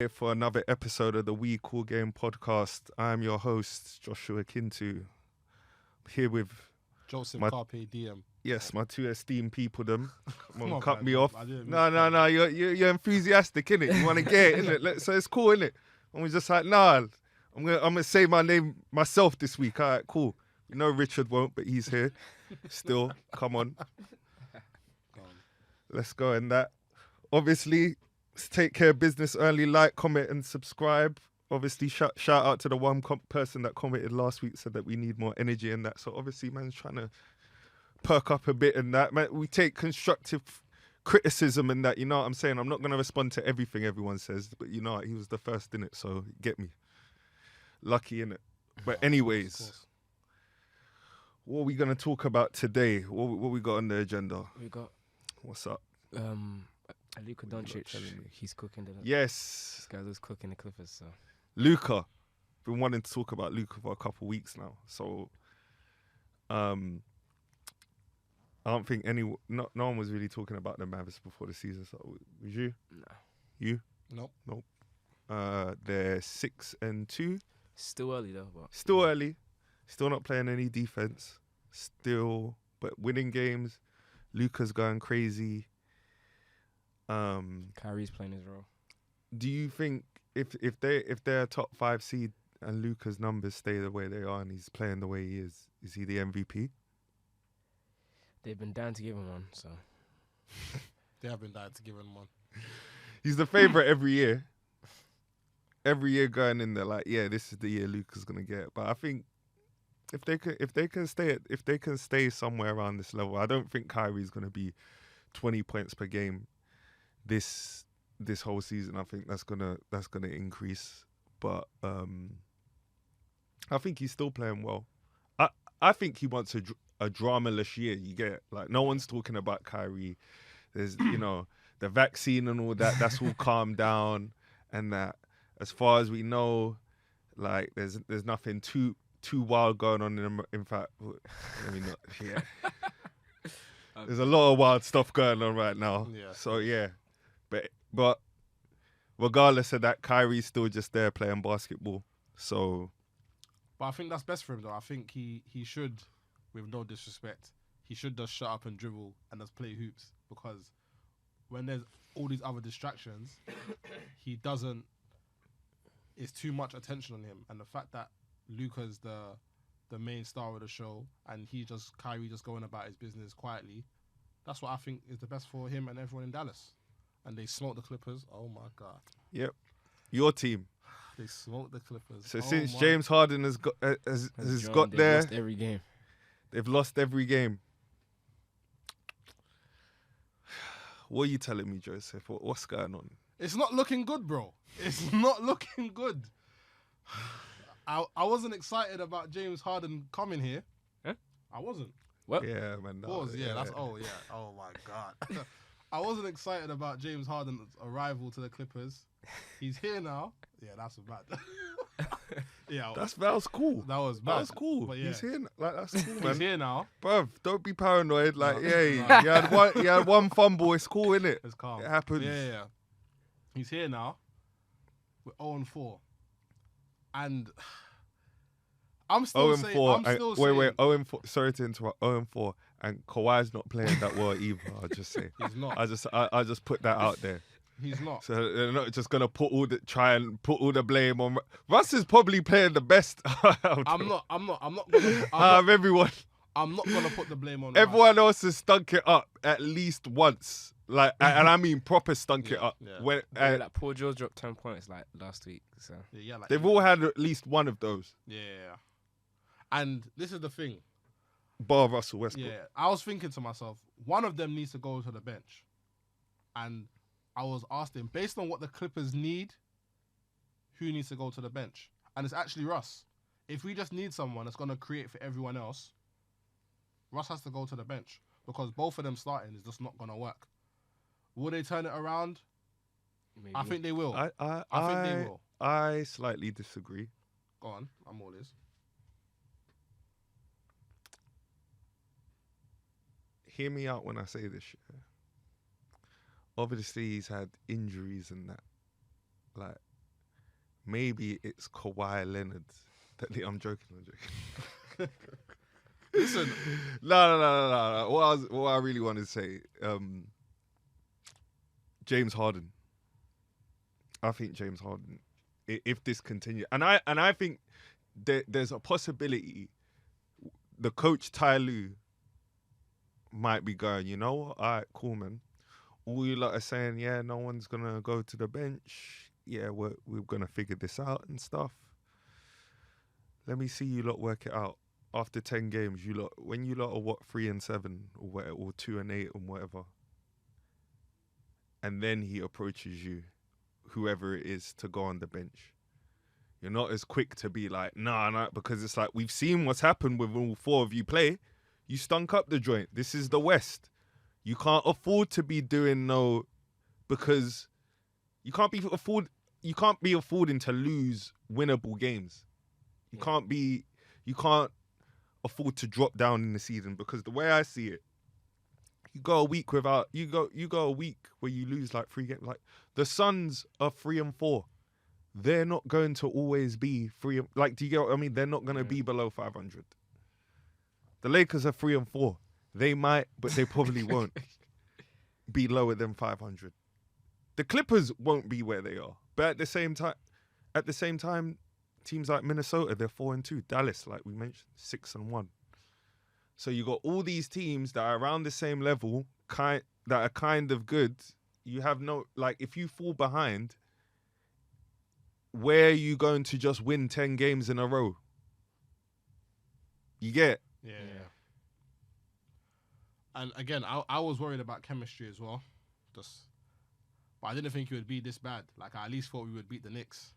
here for another episode of the We Call Game podcast. I'm your host, Joshua Kintu. Here with Joseph my, Carpe Diem. Yes, my two esteemed people. Them, come on, cut Man, me off. No. You're enthusiastic, innit? You want to get it, innit? So it's cool, innit? And we're just like, nah. I'm gonna say my name myself this week. All right, cool. You know Richard won't, but he's here still. Come on. Let's go in that. Obviously, take care of business early. Like, comment, and subscribe. Obviously, shout out to the one person that commented last week, said that we need more energy and that. So obviously, man's trying to perk up a bit and that. Man, we take constructive criticism and that. You know what I'm saying? I'm not going to respond to everything everyone says, but you know what? He was the first in it, so get me. Lucky in it. But anyways, what are we going to talk about today? What we got on the agenda? What's up? Luka Doncic, he's cooking the... Yes. This guy was cooking the Clippers, so... Luka. Been wanting to talk about Luka for a couple of weeks now. So, I don't think no one was really talking about the Mavericks before the season. So, was you? No. You? Nope. They're 6-2. Still early, though. But... Still early. Still not playing any defense. But winning games. Luka's going crazy. Kyrie's playing his role. Do you think if they're a top 5 seed and Luka's numbers stay the way they are and he's playing the way he is he the MVP? They've been down to give him one, so they have been down to give him one. He's the favorite every year. Every year going in there like, yeah, this is the year Luka's gonna get. But I think if they can stay somewhere around this level, I don't think Kyrie's gonna be 20 points per game this whole season. I think that's gonna increase, but I think he's still playing well. I think he wants a dramaless year. You get like no one's talking about Kyrie. There's the vaccine and all that. That's all calmed down, and that as far as we know, like there's nothing too wild going on. In fact, let me not. Yeah, there's a lot of wild stuff going on right now. Yeah. So yeah. But regardless of that, Kyrie's still just there playing basketball. So, but I think that's best for him though. I think he should, with no disrespect, he should just shut up and dribble and just play hoops, because when there's all these other distractions, he doesn't. It's too much attention on him, and the fact that Luka's the main star of the show and Kyrie just going about his business quietly, that's what I think is the best for him and everyone in Dallas. And they smoked the Clippers. Oh, my God. Yep. Your team. They smoked the Clippers. So since James Harden has got there... Lost every game. They've lost every game. What are you telling me, Joseph? What's going on? It's not looking good, bro. It's not looking good. I wasn't excited about James Harden coming here. Huh? I wasn't. What? Yeah, man. Oh, my God. I wasn't excited about James Harden's arrival to the Clippers. He's here now. Yeah, that's bad. Yeah, that was cool. That was bad. That was cool. But yeah. He's here. Like that's cool, man. He's here now, bruv. Don't be paranoid. Like, you had one fumble. It's cool, innit? It's calm. It happens. Yeah. He's here now. We're 0-4, and I'm still saying. 0-4. Sorry to interrupt. 0-4, and Kawhi's not playing that well either. I'll just say he's not. I just put that out there. He's not. So they're not just gonna try and put all the blame on Russ. Is probably playing the best. I'm not gonna. Everyone. I'm not gonna put the blame on. Everyone else has stunk it up at least once. Like, and I mean proper stunk it up. Yeah. When like Paul George dropped 10 points like last week. So like they've all had at least one of those. Yeah. And this is the thing. Bar Russell Westbrook. Yeah, I was thinking to myself, one of them needs to go to the bench. And I was asking, based on what the Clippers need, who needs to go to the bench? And it's actually Russ. If we just need someone that's going to create for everyone else, Russ has to go to the bench, because both of them starting is just not going to work. Will they turn it around? Maybe. I think they will. I think they will. I slightly disagree. Go on, I'm all ears. Hear me out when I say this shit. Obviously, he's had injuries and that. Like, maybe it's Kawhi Leonard. I'm joking. Listen, No. What I really want to say, James Harden. I think James Harden, if this continues, and I think there's a possibility the coach Ty Lue might be going, you know what? All right, cool, man. All you lot are saying, yeah, no one's gonna go to the bench. Yeah, we're gonna figure this out and stuff. Let me see you lot work it out. After 10 games, you lot, when you lot are what, 3-7 or whatever, or 2-8 or whatever, and then he approaches you, whoever it is, to go on the bench. You're not as quick to be like, nah, because it's like, we've seen what's happened with all four of you play. You stunk up the joint. This is the West. You can't afford to be doing because you can't be affording to lose winnable games. You can't afford to drop down in the season, because the way I see it, you go a week where you lose like 3 games. Like the Suns are 3-4. They're not going to always be 3. Like, do you get what I mean? They're not going to be below 500. The Lakers are 3-4. They might, but they probably won't be lower than 500. The Clippers won't be where they are. But at the same time, teams like Minnesota, they're 4-2. Dallas, like we mentioned, 6-1. So you got all these teams that are around the same level, that are kind of good. You have no, like, if you fall behind, where are you going to just win 10 games in a row? You get? Yeah. And again, I was worried about chemistry as well. But I didn't think it would be this bad. Like, I at least thought we would beat the Knicks.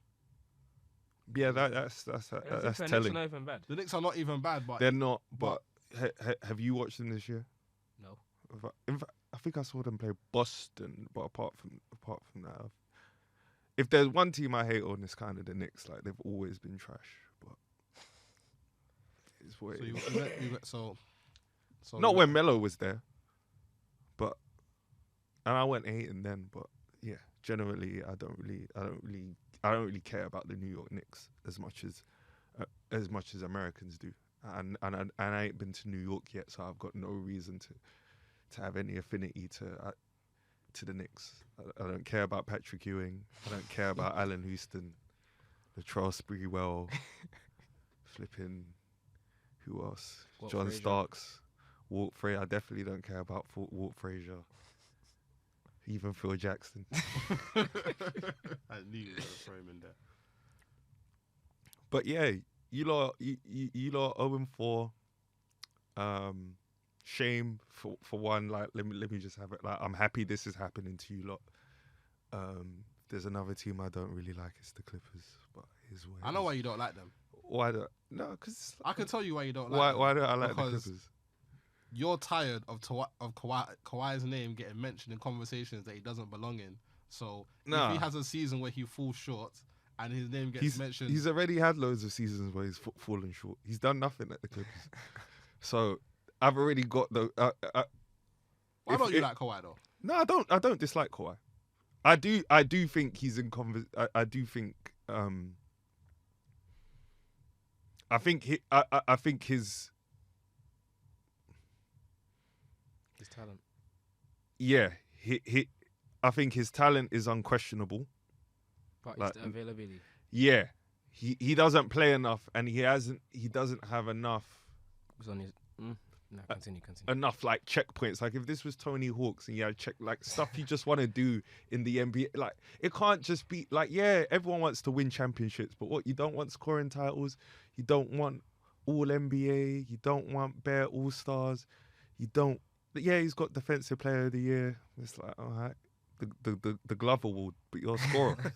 Yeah, that's telling. Not even bad. The Knicks are not even bad, but They're not. But have you watched them this year? No. In fact, I think I saw them play Boston. But apart from that, if there's one team I hate on, it's kind of the Knicks. Like, they've always been trash. But it's what it is. So Not when Melo was there, and I went hating then. But yeah, generally, I don't really care about the New York Knicks as much as Americans do. And I ain't been to New York yet, so I've got no reason to have any affinity to the Knicks. I don't care about Patrick Ewing. I don't care about Allen Houston, Latrell Sprewell, flipping, who else? John Frazier. Starks, Walt Frazier. I definitely don't care about Walt Frazier. Even Phil Jackson. I knew you were throwing him in there. But yeah, you lot 0-4. Shame for one. Like, let me just have it. Like, I'm happy this is happening to you lot. There's another team I don't really like. It's the Clippers, but it's what it I know is. why you don't like them. Why do no? Because I can tell you why you don't like them. why do I like the Because Clippers? You're tired of Kawhi's name getting mentioned in conversations that he doesn't belong in. So if he has a season where he falls short and his name gets mentioned, He's already had loads of seasons where he's fallen short. He's done nothing at the Clippers. So I've already got the. why don't you like Kawhi though? No, I don't dislike Kawhi. I do think he's in I do think. I think his. His talent. Yeah, I think his talent is unquestionable. But Like, it's the availability. Yeah, he doesn't play enough, and he doesn't have enough. It was on his. No, continue. Enough like checkpoints. Like, if this was Tony Hawk's and you had check like stuff you just want to do in the NBA, like, it can't just be like, yeah, everyone wants to win championships, but what, you don't want scoring titles, you don't want all NBA, you don't want bare all stars, you don't. But yeah, he's got defensive player of the year. It's like, all right, the glove award, but you're a scorer.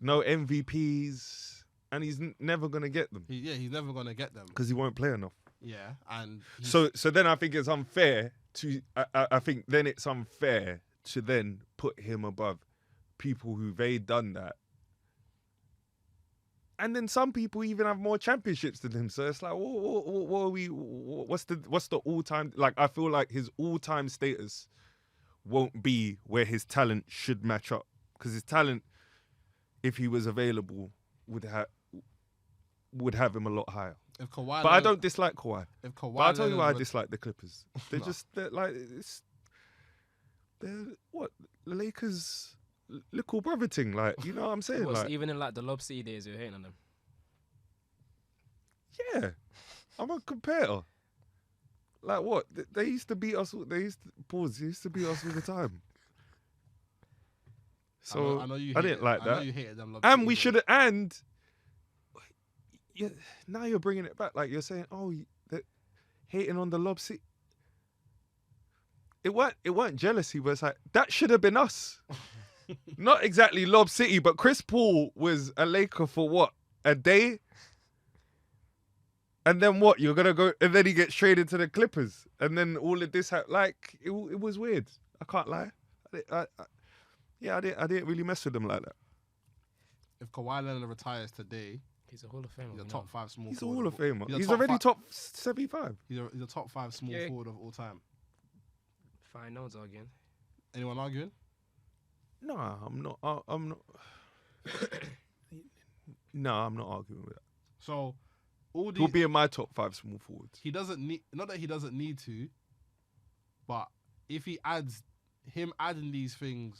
No MVPs, and he's never gonna get them. He's never gonna get them because he won't play enough. Yeah, and so then I think it's unfair to. I think then it's unfair to then put him above people who've done that. And then some people even have more championships than him. So it's like, what are we? What's the all-time? Like, I feel like his all-time status won't be where his talent should match up, because his talent if he was available, would have him a lot higher. If Kawhi, But I don't dislike Kawhi. If Kawhi, But I'll tell you why I Leonard dislike the Clippers. They're No. they're like, they're what? The Lakers, little brother thing. Like, you know what I'm saying? What's Like, even in like the Lob City days, you're hating on them. yeah, I'm a competitor. Like what? They used to beat us. They used to beat us all the time. So I know you. I didn't like I know that. you hated them. Lob And City we days. should have. And yeah, now you're bringing it back. Like you're saying, oh, that hating on the Lob City. It weren't jealousy, but it's like that should have been us. Not exactly Lob City, but Chris Paul was a Laker for what, a day? And then what? You're gonna go, and then he gets traded to the Clippers, and then all of this, like it was weird. I can't lie. I didn't really mess with him like that. If Kawhi Leonard retires today, He's a Hall of Famer. he's a you top know. 5 small He's a forward. Hall of Famer. He's a He's top already fi- top 75. He's a top 5 small Yeah. forward of all time. Fine, no one's arguing. Anyone arguing? No, I'm not. I'm not. No, I'm not arguing with that. So all He'll these be in my top 5 small forwards. he doesn't need. Not that he doesn't need to, but if he adds adding these things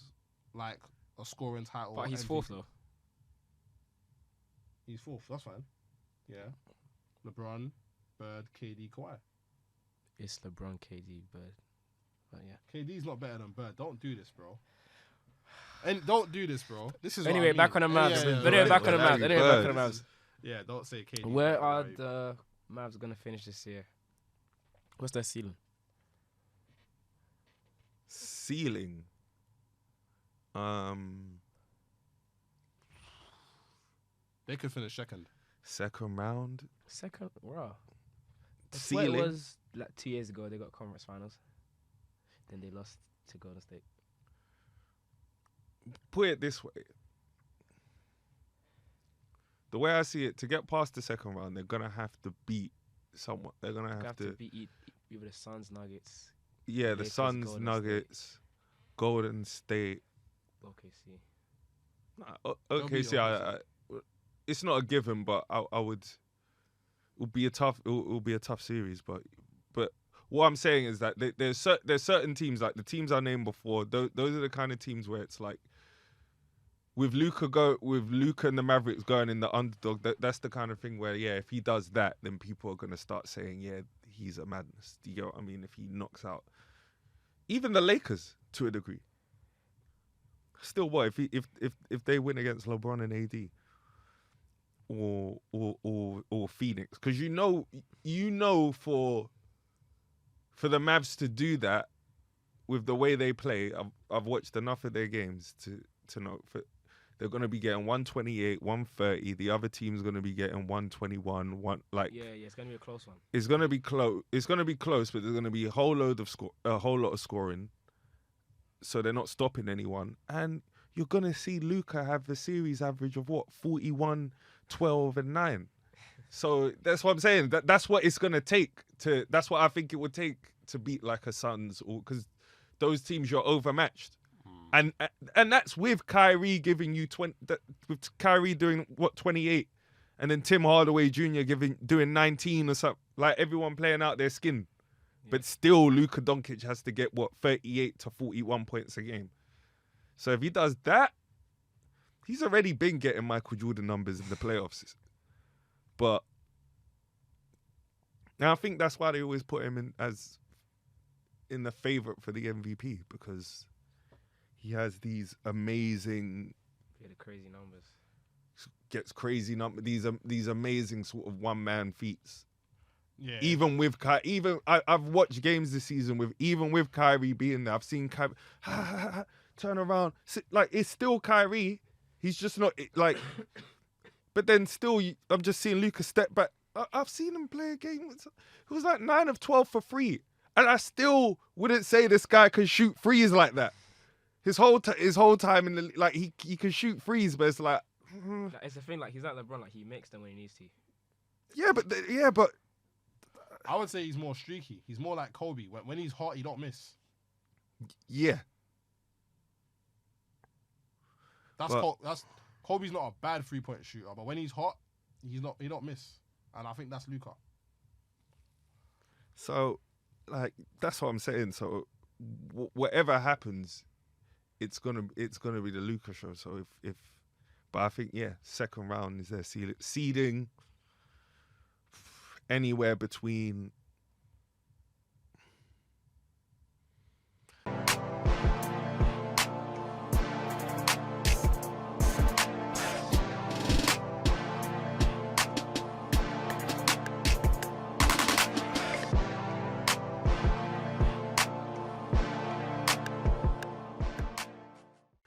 like a scoring title, But he's MVP, fourth though. He's fourth. That's fine. Yeah. LeBron, Bird, KD, Kawhi. It's LeBron, KD, Bird. But yeah. KD's not better than Bird. Don't do this, bro. And don't do this, bro. This is Anyway, what I back mean. on the Mavs. Yeah, Anyway, yeah, back on the Larry Mavs. Anyway, back on the Bird. Mavs. Yeah, don't say KD. Where better are than the Mavs gonna finish this year? What's their ceiling? Ceiling. They could finish second. Second round. Second, wow. That's Ceiling. where it was like 2 years ago. They got conference finals. Then they lost to Golden State. Put it this way. The way I see it, to get past the second round, they're gonna have to beat someone. They're gonna They have to beat either the Suns, Nuggets, yeah, the Lakers, Suns, Golden Nuggets, Golden State. OKC. They'll Okay, beat see, it's not a given, but I would. It'll be a tough series, but what I'm saying is that there's certain teams, like the teams I named before. Those are the kind of teams where it's like, with Luka and the Mavericks going in the underdog. That's the kind of thing where, yeah, if he does that, then people are gonna start saying, yeah, he's a madness. Do you get what I mean? If he knocks out even the Lakers to a degree. Still, what if they win against LeBron and AD, or Phoenix? Because you know for the Mavs to do that with the way they play, I've watched enough of their games to know they're going to be getting 128, 130. The other team's going to be getting 121. Yeah, it's gonna be a close one. It's going to be close. It's going to be close, but there's going to be a whole lot of scoring. So they're not stopping anyone, and you're going to see Luka have a series average of what, 41, 12, and 9. So that's what I'm saying. That's what it's going to take to. That's what I think it would take to beat like a Suns, or because those teams you're overmatched. And that's with Kyrie giving you 20, with Kyrie doing what, 28, and then Tim Hardaway Jr. doing 19 or something. Like everyone playing out their skin, but still Luka Doncic has to get what, 38 to 41 points a game. So if he does that, he's already been getting Michael Jordan numbers in the playoffs. But now I think that's why they always put him in the favorite for the MVP, because he has these amazing, The crazy numbers. gets crazy numbers, these amazing sort of one-man feats. Yeah. Even with I've watched games this season with Kyrie being there. I've seen Kyrie turn around, like it's still Kyrie. He's just not like, but then still I'm just seeing Luka step back. I've seen him play a game. It was like 9 of 12 for free, and I still wouldn't say this guy can shoot threes like that. His whole time in the, like he can shoot threes, but it's like It's the thing. Like he's like LeBron. Like he makes them when he needs to. but I would say he's more streaky. He's more like Kobe. When he's hot, he don't miss. yeah. That's Kobe's not a bad 3-point shooter, but when he's hot, he don't miss, and I think that's Luka. So, like, that's what I'm saying. So, whatever happens, it's gonna be the Luka show. So but I think second round is their seeding anywhere between.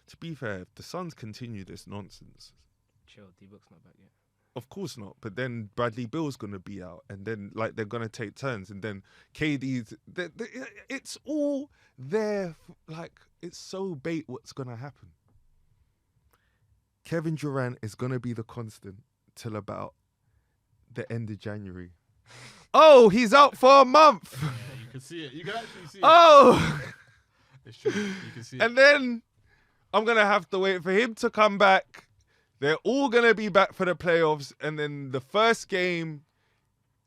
To be fair, if the Suns continue this nonsense, Chill, D-Book's not back yet. of course not. But then Bradley Beal's gonna be out, and then like they're gonna take turns, and then KD's. It's all there. Like it's so bait. What's gonna happen? Kevin Durant is gonna be the constant till about the end of January. Oh, he's out for a month. Yeah, you can see it. You can actually see it. Oh, It's true. You can see it. and then I'm going to have to wait for him to come back. They're all going to be back for the playoffs. And then the first game,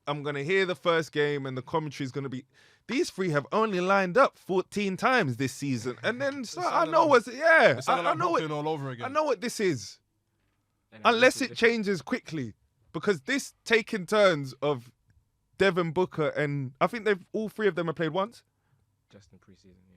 I'm going to hear the first game and the commentary is going to be, these three have only lined up 14 times this season. And then I know what's, I know what, all over again. I know what this is. And then Unless this it is changes quickly. Because this taking turns of Devin Booker and I think all three of them have played once. just in preseason, yeah.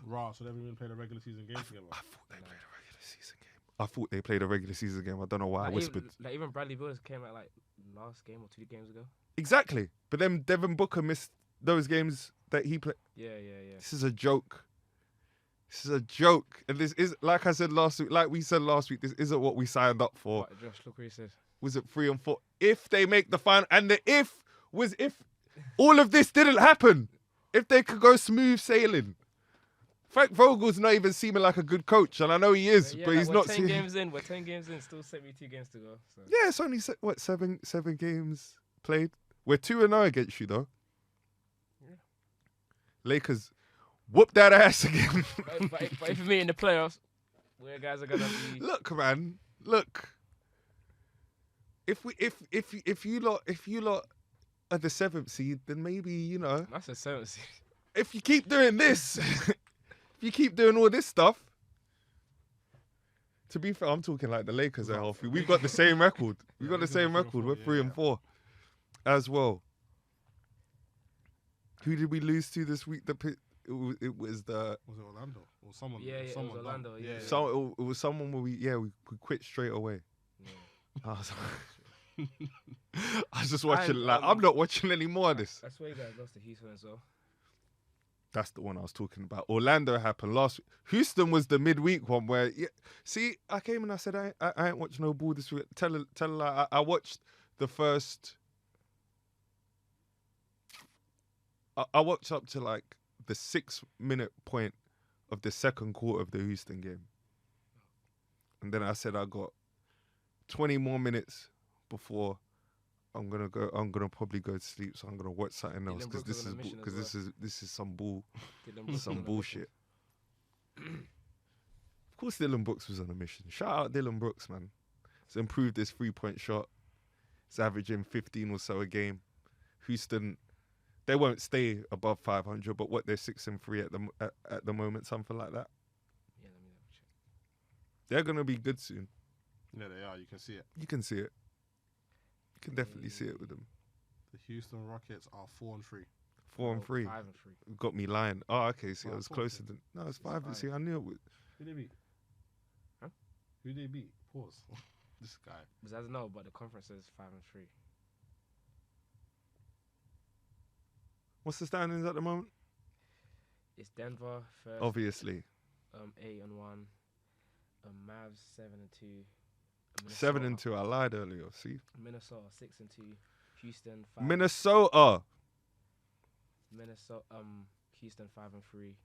Raw, so they've even played a regular season game together. I thought they played a regular season game. I thought they played a regular season game. I don't know why I whispered. Even Bradley Beal came out like last game or 2 games ago. Exactly. But then Devin Booker missed those games that he played. Yeah. This is a joke. This is a joke. And this is, like I said last week, like we said last week, this isn't what we signed up for. What, Josh, look what he said. Was it 3 and 4? If they make the final, and the if was if all of this didn't happen. If they could go smooth sailing. Frank Vogel's not even seeming like a good coach, and I know he is, but he's not. We're 10 games in. We're 10 games in. Still 72 games to go. So. Yeah, it's only seven games played. We're 2-0 against you though. Yeah. Lakers whoop that ass again. but if we meet in the playoffs, where guys are gonna be. Look, man, look. If you lot are the 7th seed, then maybe That's a 7th seed. if you keep doing this, if you keep doing all this stuff. To be fair, I'm talking like the Lakers are healthy. We've got the same record. We've got the same record. We're 3 and 4 as well. Who did we lose to this week? It was Was it Orlando? Or someone? Yeah, it was someone Orlando, yeah. it was someone where we quit straight away. Yeah. I was just watching. I'm not watching any more of this. I swear you guys lost to Houston as well. That's the one I was talking about. Orlando happened last week. Houston was the midweek one where, see, I came and I said, I ain't watched no ball this week. Tell a lie. I watched the first. I watched up to like the 6-minute point of the second quarter of the Houston game. And then I said I got 20 more minutes before I'm gonna probably go to sleep, so I'm gonna watch something else because this is some bullshit. Of course, Dylan Brooks was on a mission. Shout out Dylan Brooks, man. He's improved his 3-point shot. He's averaging 15 or so a game. Houston, they won't stay above 500, but they're 6 and 3 at the moment, something like that. Yeah, let me double check. They're gonna be good soon. Yeah, they are. You can see it. You can see it. You can definitely see it with them. The Houston Rockets are 4 and 3. 4 and 3. 5 and 3. Got me lying. Oh, okay. See, I was 4 closer than. No, it's 5. five. See, I knew it. Who they beat? Huh? Who they beat? Pause. This guy. Because I don't know, but the conference says 5 and 3. What's the standings at the moment? It's Denver first. Obviously. 8 and 1. Mavs 7 and 2. 7 and 2. I lied earlier. See. Minnesota 6 and 2. Houston 5. Minnesota. Houston 5 and 3.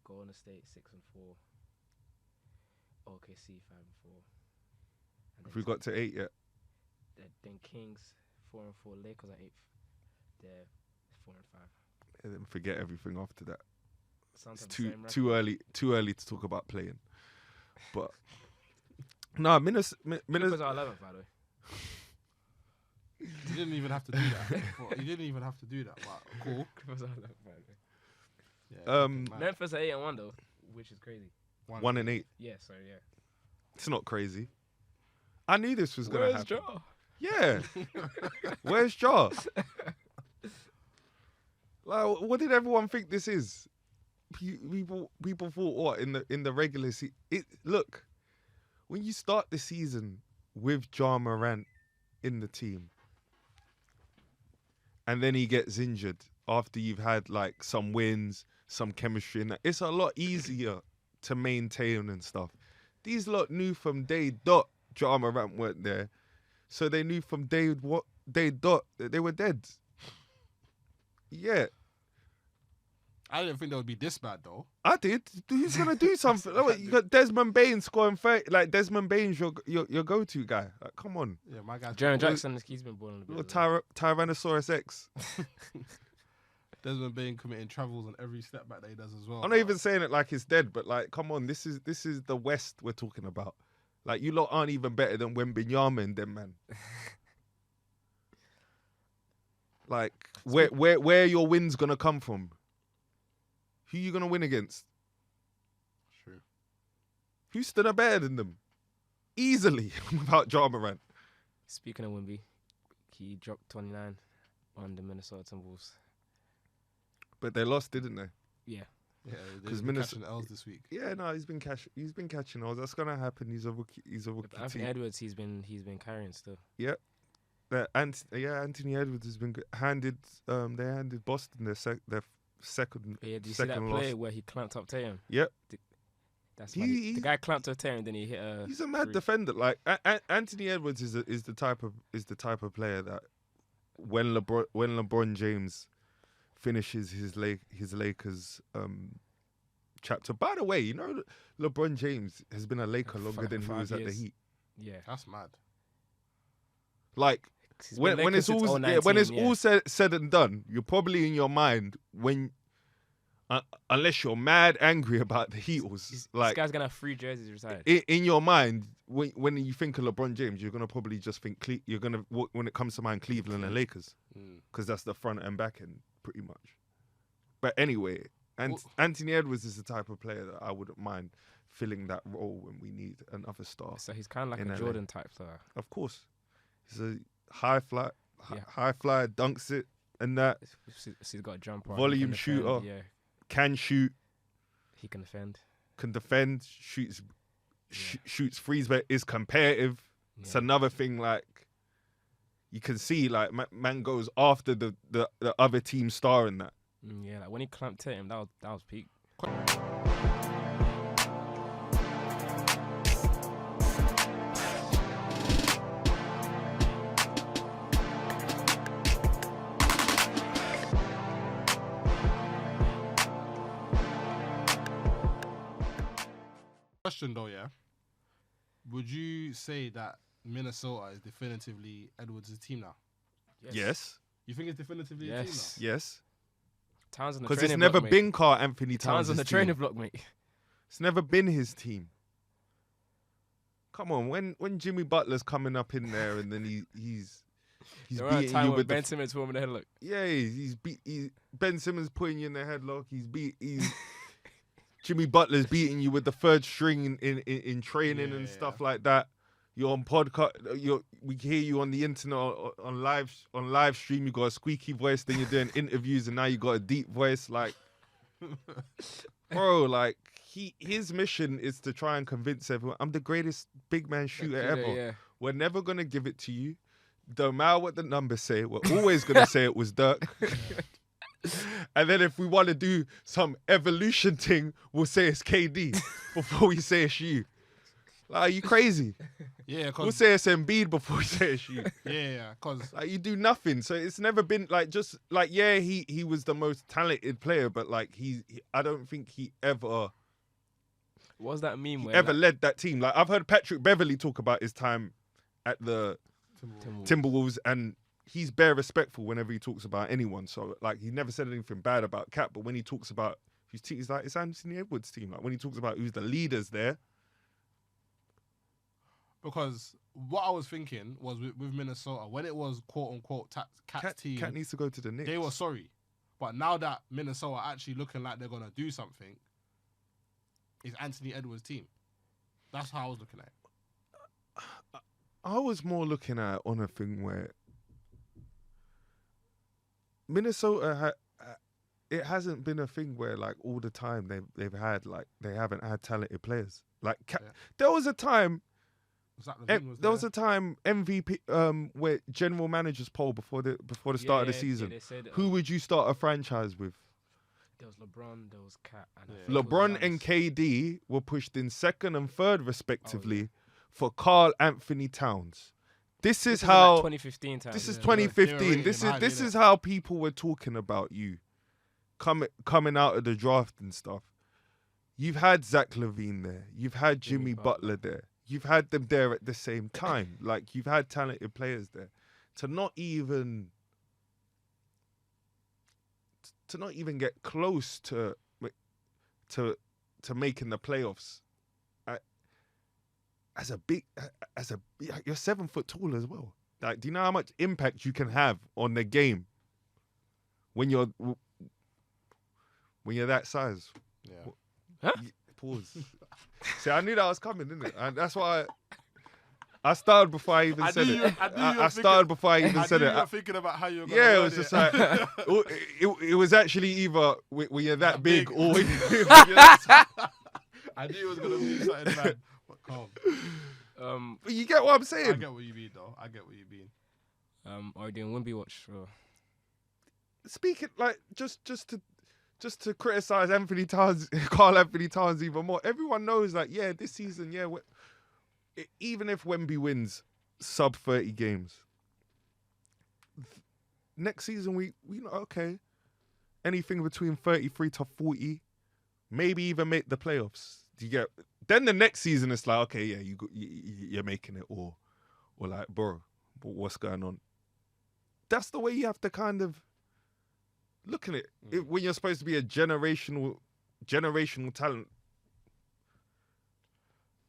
Golden State 6 and 4. OKC 5 and 4. And Have we got to 8 yet? Then Kings 4 and 4. Lakers are 8th. They're 4 and 5. And then forget everything after that. Sounds It's like the same too record. early to talk about playing. But No, Clippers Minnesota. are 11th, by the way. You didn't even have to do that. You didn't even have to do that. But cool. Clippers are 11th, by the way. Yeah, Memphis are 8-1 though, which is crazy. 1-8. Yeah, sorry, yeah. It's not crazy. I knew this was gonna happen. Joe? Yeah. Where's Ja? Like, what did everyone think this is? People thought what in the regular season. Look, when you start the season with Ja Morant in the team, and then he gets injured after you've had like some wins, some chemistry, and that, it's a lot easier to maintain and stuff. These lot knew from day dot Ja Morant weren't there, so they knew from day dot that they were dead. Yeah. I didn't think that would be this bad though. I did. Who's gonna do something? Like, you got Desmond Bain scoring 30. Like Desmond Bain's your go-to guy. Like, come on. Yeah, my guy. Jaren Jackson, he's been balling a bit. Tyrannosaurus X. Desmond Bain committing travels on every step back that he does as well. I'm not even saying it like it's dead, but like, come on, this is the West we're talking about. Like, you lot aren't even better than Wembanyama and them, man. Like, where are your wins gonna come from? Who you gonna win against? True. Who stood up better than them? Easily, without Ja Morant. Speaking of Wemby, he dropped 29 on the Minnesota Timberwolves. But they lost, didn't they? Yeah. Yeah, Because they've been catching L's this week. Yeah, no, he's been catching L's. That's gonna happen. He's a rookie. But Anthony Edwards, he's been carrying still. Anthony Edwards has been handed. They handed Boston their second. Yeah, do you see second that loss. play where he clamped up Tatum? Yep. That's funny. The guy clamped up Tatum, then he hit a. He's a mad defender. Like Anthony Edwards is the type of player that when LeBron James finishes his Lakers chapter. By the way, you know LeBron James has been a Laker longer than he was at the Heat. Yeah, That's mad. Like when it's all said and done, you're probably in your mind when. Unless you're mad angry about the Heatles, this like guy's gonna have 3 jerseys retired. in your mind, when you think of LeBron James, you're gonna probably just think when it comes to mind Cleveland and Lakers, because that's the front and back end pretty much. But anyway, Anthony Edwards is the type of player that I wouldn't mind filling that role when we need another star. So he's kind of like in a LA. Jordan type player. Of course, he's a high flyer, dunks it and that. So he's got a jumper, Volume shooter. Yeah, Can shoot, he can defend. can defend, shoots threes, but is competitive. Yeah. It's another thing. Like you can see, like man goes after the other team star in that. Yeah, like when he clamped Tatum, that was peak. Question though, yeah. Would you say that Minnesota is definitively Edwards' team now? Yes. You think it's definitively a team Yes. Yes. Towns on the Because training it's never block, been mate. Carl Anthony Towns Towns' on the team. training block, mate. It's never been his team. Come on, when Jimmy Butler's coming up in there and then he's There was a beating time you when with Ben Simmons put him in the headlock. he's Ben Simmons putting you in the headlock. He's Jimmy Butler's beating you with the third string in training and stuff like that. You're on podcast. We hear you on the internet on live stream. You got a squeaky voice. Then you're doing interviews, and now you got a deep voice. Like, bro, like his mission is to try and convince everyone I'm the greatest big man shooter ever. Yeah. We're never gonna give it to you. Don't matter what the numbers say. We're always gonna say it was Dirk. And then if we want to do some evolution thing, we'll say it's KD before we say it's you. Like, are you crazy? Yeah, We'll say it's Embiid before we say it's you. Yeah, because Like, you do nothing. So it's never been like just like, yeah, he was the most talented player, but like I don't think he ever What was that meme where ever led that team. Like, I've heard Patrick Beverley talk about his time at the Timberwolves, and he's bare respectful whenever he talks about anyone. So like, he never said anything bad about Cat, but when he talks about his team, he's like, it's Anthony Edwards' team. Like, when he talks about who's the leaders there. Because what I was thinking was with Minnesota, when it was quote unquote Cat's team, Cat needs to go to the Knicks. they were sorry. But now that Minnesota are actually looking like they're gonna do something, it's Anthony Edwards' team. That's how I was looking at it. I was more looking at it on a thing where Minnesota it hasn't been a thing where like all the time they've had like they haven't had talented players. Like there was a time. There was a time MVP where general managers poll before the start of the season. they said, who would you start a franchise with? There was LeBron, there was Cat, and LeBron and KD were pushed in second and third respectively for Karl Anthony Towns. This is how like 2015 time. This is Yeah, 2015. they were This is how people were talking about you coming out of the draft and stuff. You've had Zach LaVine there. You've had Jimmy Butler there. You've had them there at the same time. Like you've had talented players there. To not even get close to making the playoffs. You're 7 foot tall as well. Like, do you know how much impact you can have on the game when you're that size? Yeah. Pause. See, I knew that was coming, didn't it? And that's why I started before I even said it. I started before I even said it. I was thinking about how you were going it was just like it was actually either when you're that big or when you're I knew it was gonna be something bad. But calm. But you get what I'm saying? I get what you mean, though. I get what you mean. Are you doing Wimby watch? Or? Speaking like just to criticize Karl Anthony Towns even more. Everyone knows that this season, even if Wemby wins sub 30 games, next season we know, okay, anything between 33 to 40, maybe even make the playoffs. Do you get? Then the next season it's like, okay, yeah, you're making it, or like, bro, what's going on? That's the way you have to kind of look at it. When you're supposed to be a generational talent,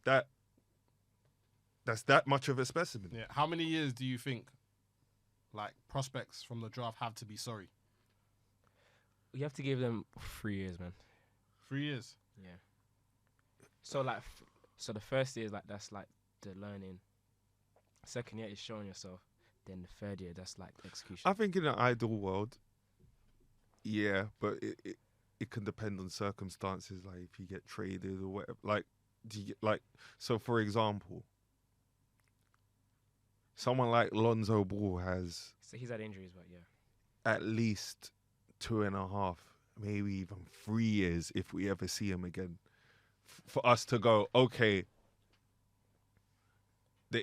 that's that much of a specimen. Yeah. How many years do you think, like, prospects from the draft have to be sorry? You have to give them 3 years, man. 3 years. Yeah. So like, so the first year is like that's like the learning. Second year is showing yourself. Then the third year, that's like the execution. I think in an ideal world, yeah, but it can depend on circumstances. Like if you get traded or whatever. Like, do you get, like, so for example, someone like Lonzo Ball has. So he's had injuries, but yeah. At least 2.5, maybe even 3 years if we ever see him again. For us to go, okay, the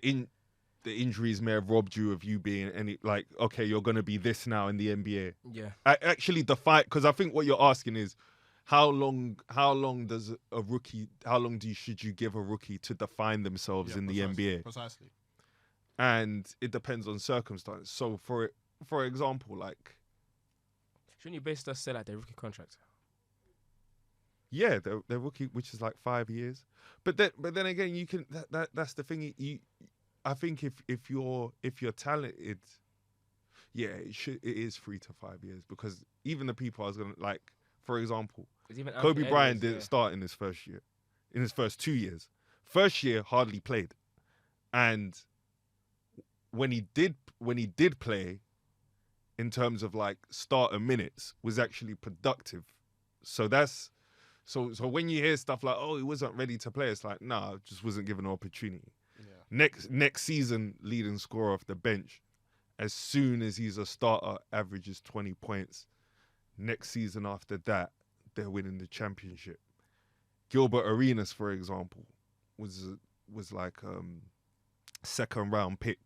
injuries may have robbed you of you being any, like, okay, you're going to be this now in the NBA. Yeah. Actually define, because I think what you're asking is how long does a rookie, should you give a rookie to define themselves in the NBA? Precisely. And it depends on circumstance. So for example, like, shouldn't you basically say like their rookie contract? Yeah, the rookie, which is like 5 years, but then again, you can that's the thing. I think if you're talented, yeah, it is 3 to 5 years, because even the people I was gonna, like, for example, Kobe Bryant didn't start in his first year, in his first 2 years. First year hardly played, and when he did play, in terms of like starter minutes, was actually productive. So that's. So when you hear stuff like, oh, he wasn't ready to play, it's like, nah, just wasn't given an opportunity. Yeah. Next season, leading scorer off the bench, as soon as he's a starter, averages 20 points. Next season after that, they're winning the championship. Gilbert Arenas, for example, was like second round pick.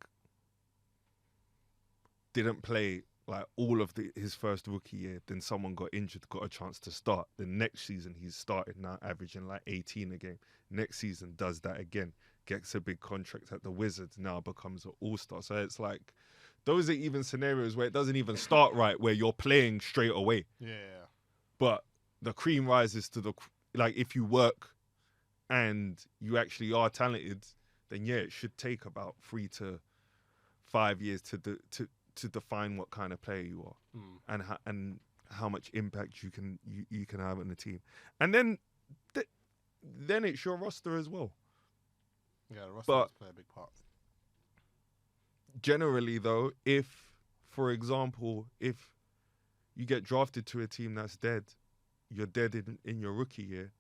Didn't play like all of his first rookie year, then someone got injured, got a chance to start. The next season he's started now, averaging like 18 a game. Next season does that again, gets a big contract at the Wizards, now becomes an all-star. So it's like, those are even scenarios where it doesn't even start right, where you're playing straight away. Yeah. But the cream rises to the, like, if you work and you actually are talented, then yeah, it should take about 3 to 5 years to define what kind of player you are and how much impact you can have on the team, and then it's your roster as well. Yeah, the roster But does play a big part. generally, though, if, for example, if you get drafted to a team that's dead, you're dead in your rookie year.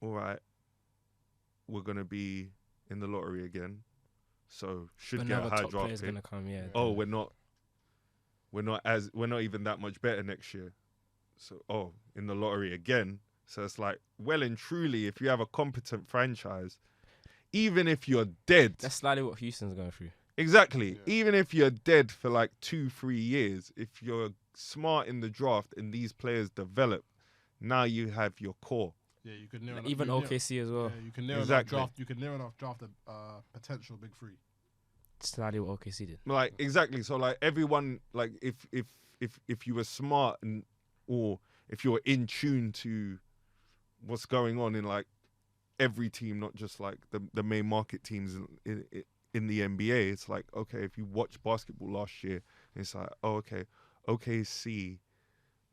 All right, we're gonna be in the lottery again, so should get a Another high top draft player's pick. gonna come. Yeah. Oh, we're not even that much better next year. So in the lottery again. So it's like, well and truly, if you have a competent franchise, even if you're dead, That's slightly what Houston's going through. exactly. Yeah. Even if you're dead for like 2-3 years, if you're smart in the draft and these players develop, now you have your core. Yeah, you could near Even OKC as well. Yeah, you can near Exactly. enough draft. You can near enough draft a potential big three. Slightly what OKC did. Like exactly. So like everyone, like if you were smart or if you're in tune to what's going on in like every team, not just like the main market teams in the NBA, it's like, okay, if you watch basketball last year, it's like, oh, okay, OKC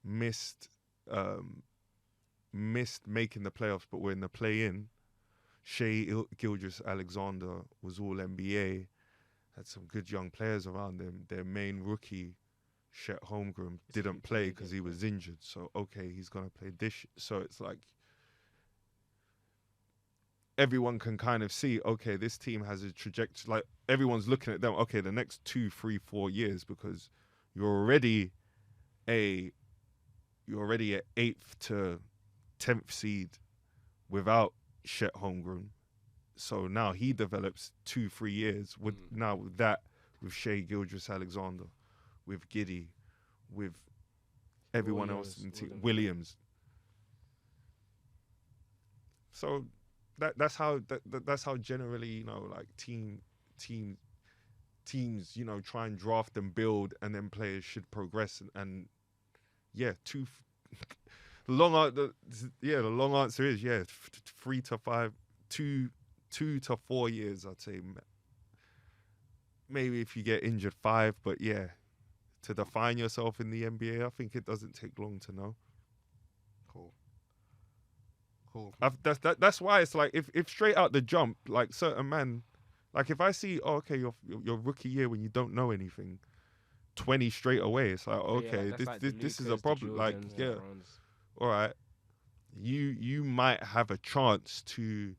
missed making the playoffs, but we're in the play-in. Shea Gilgeous-Alexander was all NBA, had some good young players around them. Their main rookie, Chet Holmgren, didn't play because he was injured. So, okay, he's going to play this. So it's like everyone can kind of see, okay, this team has a trajectory. Like everyone's looking at them, okay, the next 2, 3, 4 years, because you're already a 8th to 10th seed without Chet Holmgren. So now he develops 2-3 years with Shea Gilgeous-Alexander, with Giddey, with everyone else in the team, Williams. So that's how generally, like teams, try and draft and build, and then players should progress and yeah, the long answer is 3 to 5, 2 to 4 years, I'd say. Maybe if you get injured 5, but yeah, to define yourself in the NBA, I think it doesn't take long to know. Cool. That's why it's like if straight out the jump, like certain man, like if I see, your rookie year when you don't know anything, 20 straight away, it's like, okay, this is a problem. Like, yeah, all right, you might have a chance to,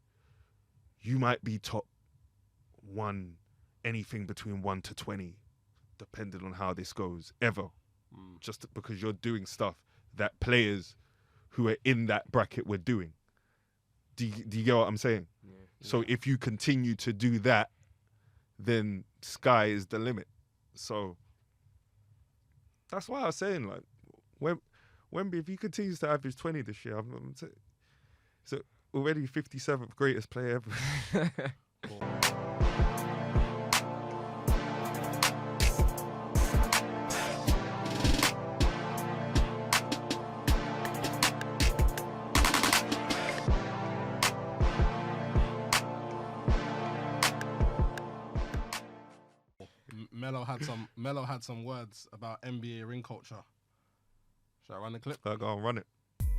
you might be top 1, anything between 1 to 20, depending on how this goes, ever, just because you're doing stuff that players who are in that bracket were doing. Do you get what I'm saying? Yeah. So if you continue to do that, then sky is the limit. So that's why I was saying, like, Wemby, if he continues to average 20 this year, so already 57th greatest player ever. Cool. Melo had some words about NBA ring culture. Should I run the clip? Go on, run it.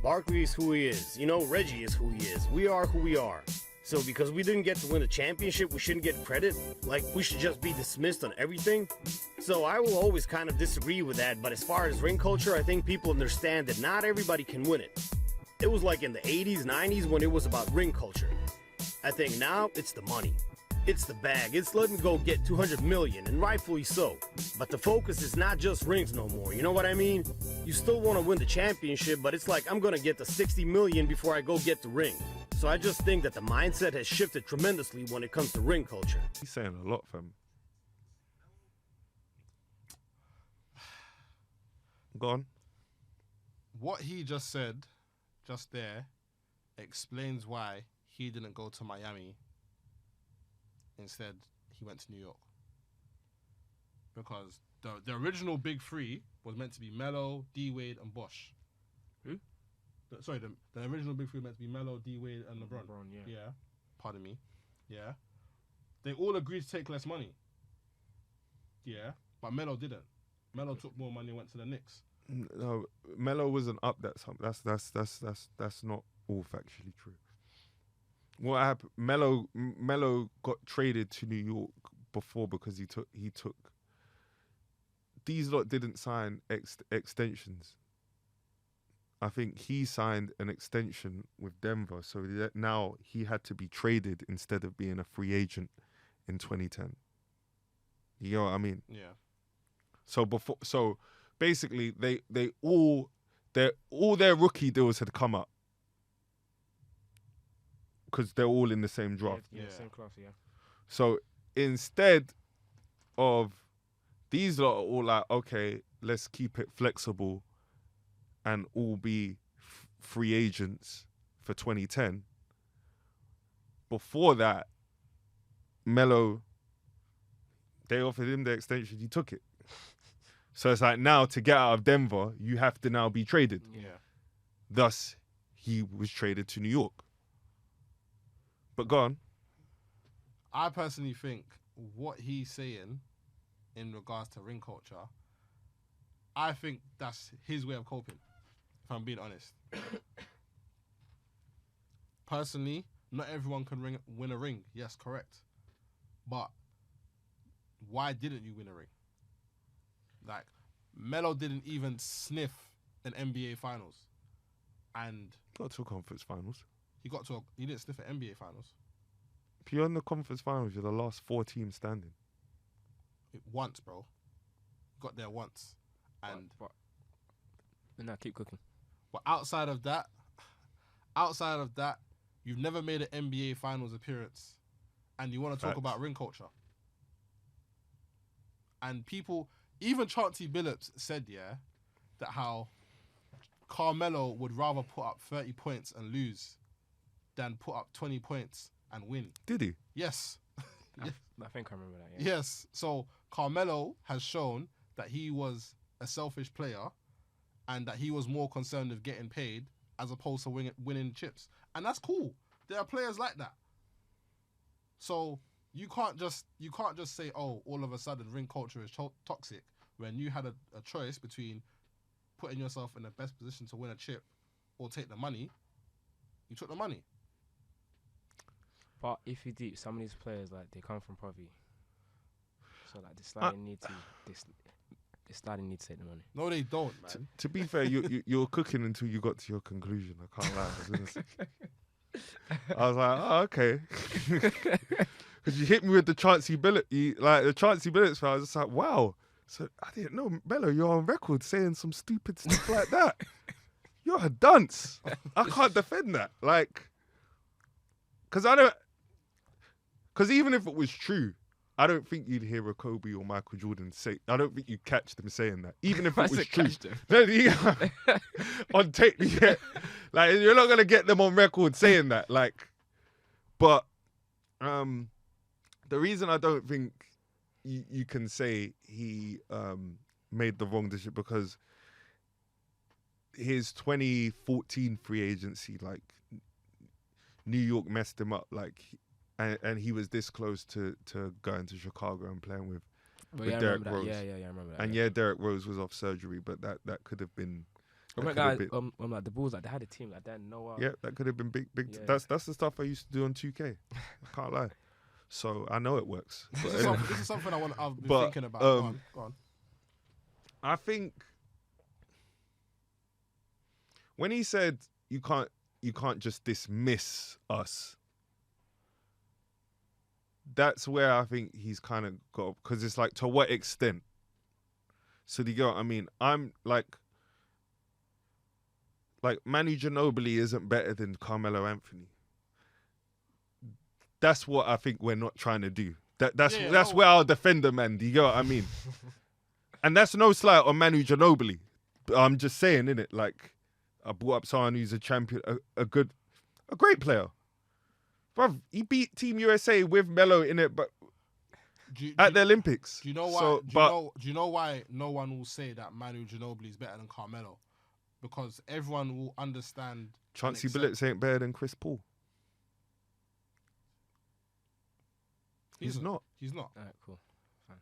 Barkley is who he is. Reggie is who he is. We are who we are. So because we didn't get to win the championship, we shouldn't get credit? Like, we should just be dismissed on everything? So I will always kind of disagree with that, but as far as ring culture, I think people understand that not everybody can win it. It was like in the 80s, 90s when it was about ring culture. I think now it's the money. It's the bag. It's letting go get 200 million, and rightfully so. But the focus is not just rings no more, you know what I mean? You still want to win the championship, but it's like, I'm going to get the 60 million before I go get the ring. So I just think that the mindset has shifted tremendously when it comes to ring culture. He's saying a lot, fam. Go on. What he just said, just there, explains why he didn't go to Miami. Instead, he went to New York. Because the original big three was meant to be Melo, D-Wade, and Bosh. Who? The original big three was meant to be Melo, D-Wade, and LeBron. Yeah. Pardon me. Yeah. They all agreed to take less money. Yeah, but Melo didn't. Melo took more money and went to the Knicks. No, Melo wasn't up that sum. That's not all factually true. What happened? Melo got traded to New York before because he took. These lot didn't sign extensions. I think he signed an extension with Denver, so that now he had to be traded instead of being a free agent in 2010. You know what I mean? Yeah. So basically, all their rookie deals had come up because they're all in the same draft. Yeah, Yeah. same class, yeah. So instead of these lot are all like, okay, let's keep it flexible and all be free agents for 2010. Before that, Melo, they offered him the extension, he took it. So it's like now to get out of Denver, you have to now be traded. Yeah. Thus, he was traded to New York. But go on. I personally think what he's saying in regards to ring culture, I think that's his way of coping, if I'm being honest. Personally, not everyone can win a ring. Yes, correct. But why didn't you win a ring? Like, Melo didn't even sniff an NBA Finals. And Got to a conference finals. he didn't sniff an NBA Finals. If you're in the conference finals, you're the last 4 teams standing. Once, bro. Got there once. And But no, keep cooking. But outside of that, you've never made an NBA Finals appearance, and you want to talk Facts. about ring culture. And people, even Chauncey Billups said, that how Carmelo would rather put up 30 points and lose than put up 20 points and win. Did he? Yes. I think I remember that, yeah. Yes. So Carmelo has shown that he was a selfish player and that he was more concerned with getting paid as opposed to winning chips. And that's cool. There are players like that. So you can't just say, oh, all of a sudden ring culture is toxic when you had a choice between putting yourself in the best position to win a chip or take the money. You took the money. But if you deep, some of these players, like, they come from poverty. So, like, they starting need to take the money. No, they don't, man. To be fair, you're cooking until you got to your conclusion. I can't lie. I was like, oh, okay. Because you hit me with the Chauncey Billups, I was just like, wow. So I didn't know, Melo, you're on record saying some stupid stuff like that. You're a dunce. I can't defend that. Like, because even if it was true, I don't think you'd hear a Kobe or Michael Jordan say. I don't think you'd catch them saying that, even if it was true. On tape, yeah. Like, you're not gonna get them on record saying that. Like, but the reason I don't think you can say he made the wrong decision because his 2014 free agency, like, New York messed him up, like. And he was this close to going to Chicago and playing with Derrick Rose. Yeah, I remember that. And Derrick Rose was off surgery, but that could have been. Like the Bulls, like, they had a team like that. Yeah, that could have been big. Yeah. That's the stuff I used to do on 2K. I can't lie. So I know it works. This is something I've been thinking about. Go on. I think when he said you can't just dismiss us. That's where I think he's kind of got, because it's like, to what extent? So do you get what I mean? I'm like Manu Ginobili isn't better than Carmelo Anthony. That's what I think we're not trying to do. That's where I'll defend the man. Do you get what I mean? And that's no slight on Manu Ginobili. But I'm just saying, innit? Like, I brought up someone who's a champion, a great player. Bruv, he beat Team USA with Melo in it, but at the Olympics. Do you know why? Do you know why no one will say that Manu Ginobili is better than Carmelo? Because everyone will understand. Chauncey Billups ain't better than Chris Paul. He's not. He's not. Alright, cool.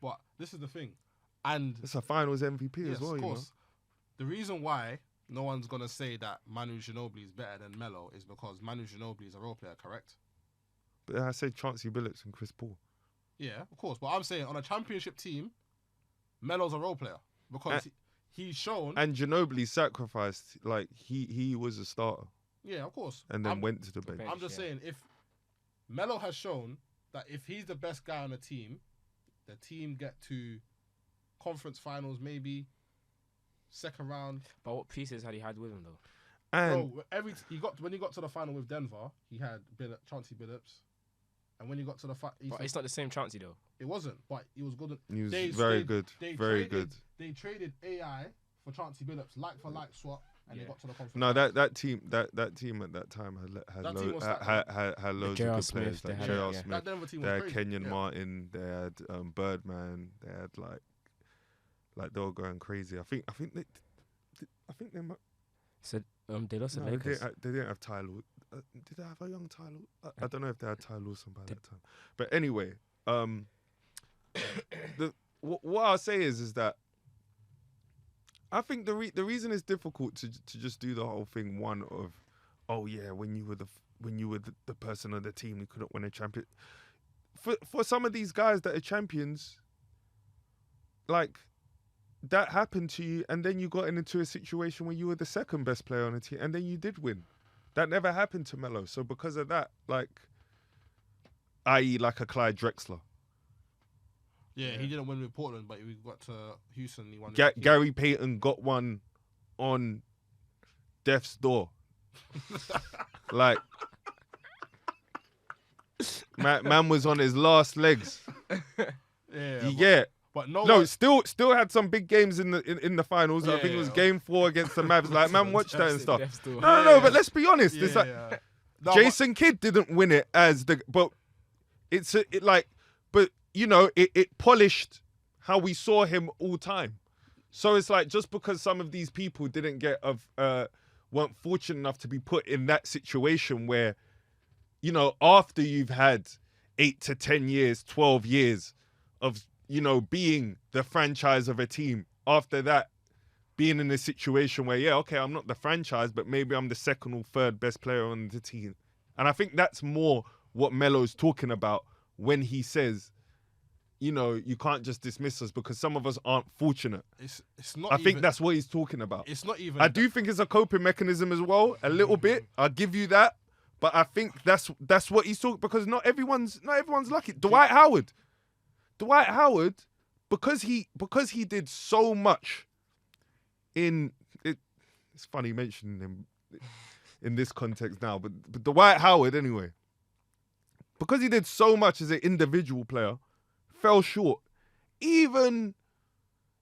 But this is the thing, and It's a Finals MVP yes, as well. of You know? course, the reason why no one's gonna say that Manu Ginobili is better than Melo is because Manu Ginobili is a role player, correct? But I say Chauncey Billups and Chris Paul. Yeah, of course. But I'm saying on a championship team, Melo's a role player because he's shown. And Ginobili sacrificed, like he was a starter Yeah, of course. and then I'm, went to the bench. I'm just saying, if Melo has shown that if he's the best guy on the team get to conference finals, maybe second round. But what pieces had he had with him though? And Bro, when he got to the final with Denver, he had Chauncey Billups, and when he got to the But it's not the same Chauncey though. it wasn't, but he was good. he was They- very they- good, They very traded, good. They traded AI for Chauncey Billups, like for like swap, and they Yeah. got to the conference. No, finals. that team at that time had That team was had loads J.R. of good Smith, players. they Like had J.R. it, yeah. Smith, That Denver team they was had crazy. Kenyon yeah. Martin, they had Birdman, they had like they were going crazy. I think they might. So they lost No, the Lakers. they didn't have Ty Lawson. Did they have a young Ty Lawson? I don't know if they had Ty Lawson by that time. But anyway, what I'll say is that I think the reason it's difficult to just do the whole thing one of, oh yeah, when you were the person on the team who couldn't win a champion. For some of these guys that are champions, like, that happened to you, and then you got into a situation where you were the second best player on the team, and then you did win. That never happened to Melo. So because of that, like, i.e. like a Clyde Drexler. Yeah, he didn't win with Portland, but we got to Houston. He won. Gary Payton got one on death's door. Like, man was on his last legs. Yeah, You get. but No, still had some big games in the finals. I think it was Yeah. Game 4 against the Mavs. Like, man, watch that and stuff. Death's door. No, but let's be honest. Yeah, It's like yeah. No, Jason Kidd didn't win it as but you know, it polished how we saw him all time. So it's like, just because some of these people weren't fortunate enough to be put in that situation where, you know, after you've had 8 to 10 years, 12 years of, you know, being the franchise of a team, after that, being in a situation where, yeah, okay, I'm not the franchise, but maybe I'm the second or third best player on the team. And I think that's more what Melo's talking about when he says, you know, you can't just dismiss us because some of us aren't fortunate. it's not. I think that's what he's talking about. It's not even. I do think it's a coping mechanism as well, a little bit. I'll give you that. But I think that's what he's talking, because not everyone's lucky. Dwight Howard, because he did so much it's funny mentioning him in this context now, but Dwight Howard anyway, because he did so much as an individual player, fell short. Even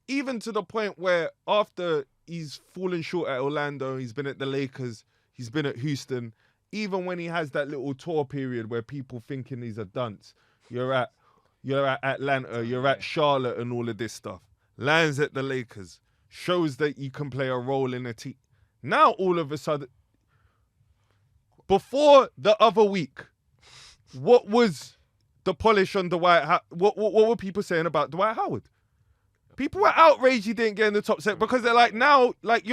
to the point where after he's fallen short at Orlando, he's been at the Lakers, he's been at Houston, even when he has that little tour period where people thinking he's a dunce, you're at Atlanta, you're at Charlotte and all of this stuff, lands at the Lakers, shows that you can play a role in a team. Now all of a sudden, before the other week, what was the polish on Dwight Howard? What were people saying about Dwight Howard? People were outraged he didn't get in the top set, because they're like, now, like,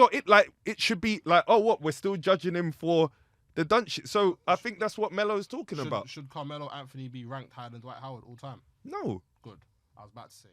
it should be like, oh, what, we're still judging him for the dunk shit. So I think that's what Melo's talking about. Should Carmelo Anthony be ranked higher than Dwight Howard all time? No. Good. I was about to say.